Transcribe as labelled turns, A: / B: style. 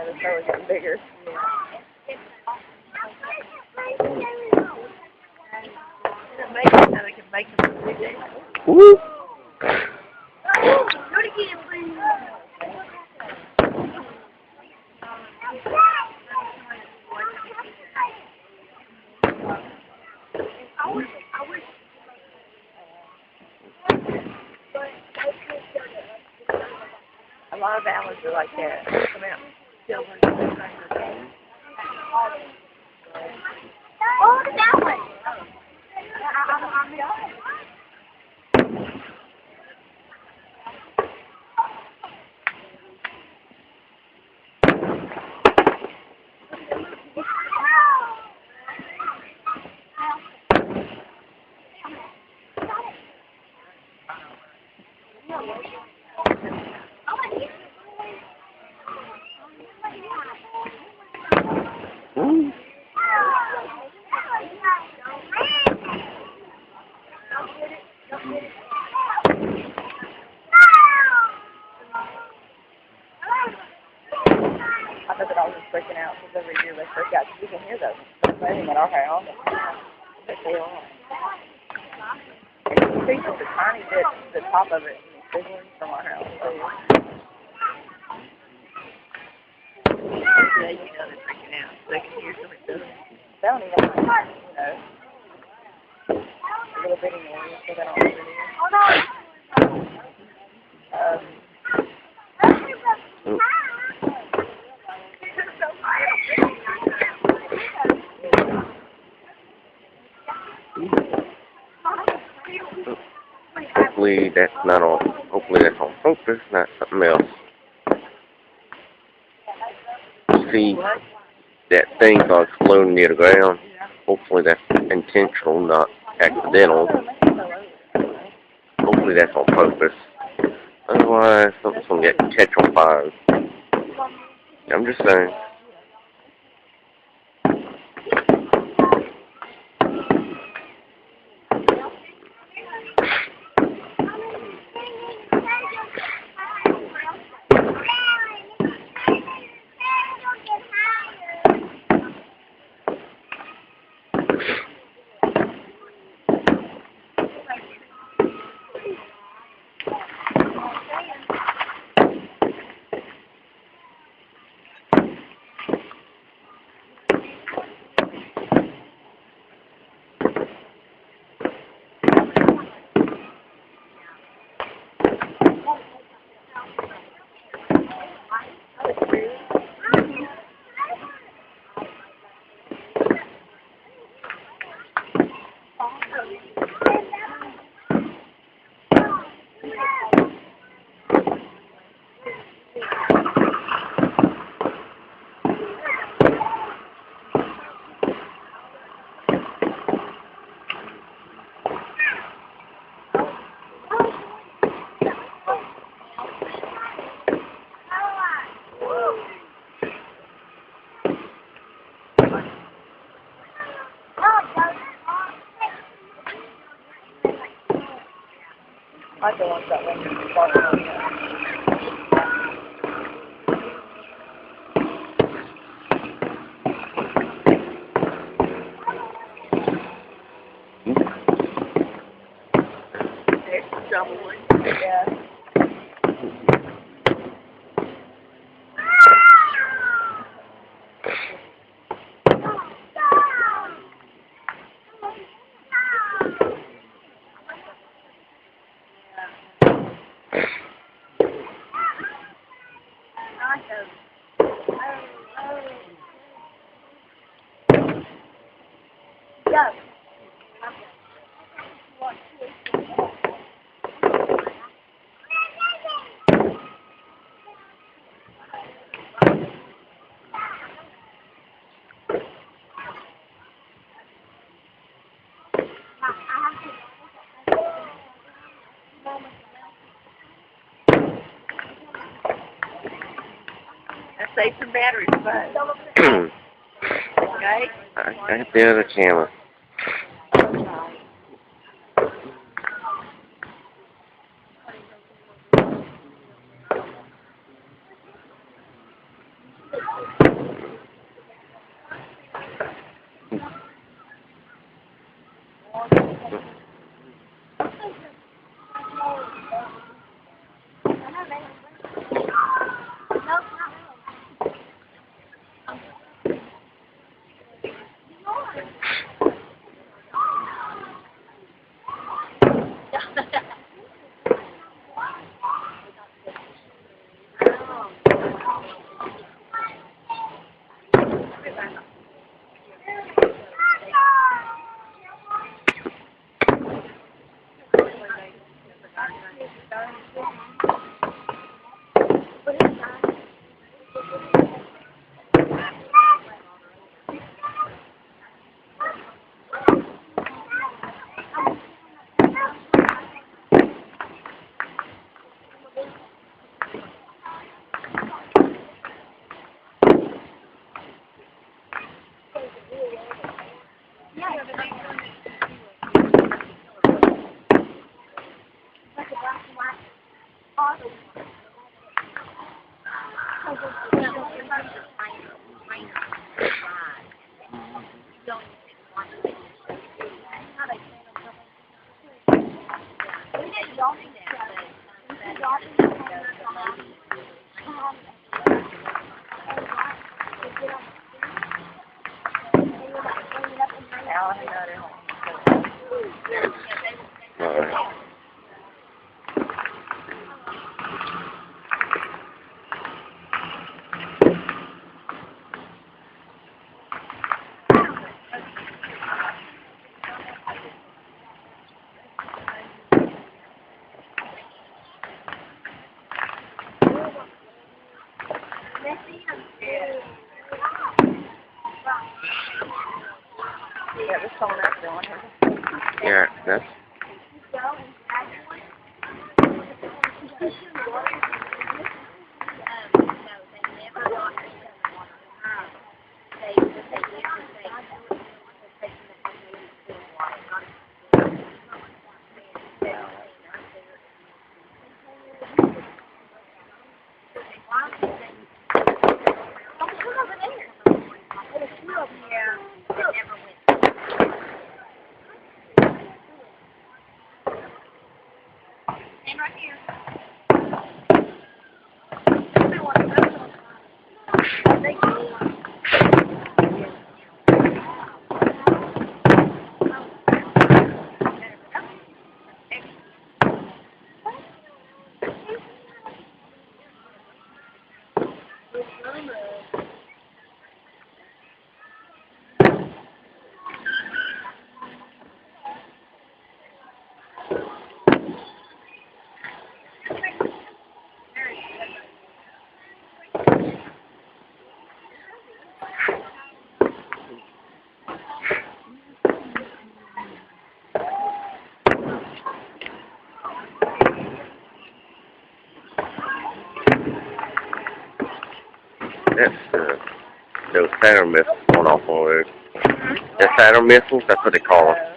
A: the cellar getting bigger.
B: Woo!
A: A lot of ballads are like that. Come out.
C: Oh, that one.
B: Woo!
A: I know that I was freaking out because every year they freak out because you can hear those playing at our house. But they are. And you can see just a tiny bit, the top of it, sizzling from our house. So, yeah, you know they're freaking out. They can hear something sizzling. They don't even, a little bitty noise, so they don't know what it is.
B: Hopefully that's not on. Hopefully that's on purpose, not something else. See that thing starts exploding near the ground. Hopefully that's intentional, not accidental. Hopefully that's on purpose. Otherwise, something's gonna catch on fire. I'm just saying.
A: Michael wants that one to spark on him. There's the double one. Yeah. Go. Let's save some batteries, but okay.
B: I got the other camera. Alright.
A: Yeah, this phone that's doing her.
B: Yeah, that's those Saturn missiles going off on the road. The Saturn missiles, that's what they call them.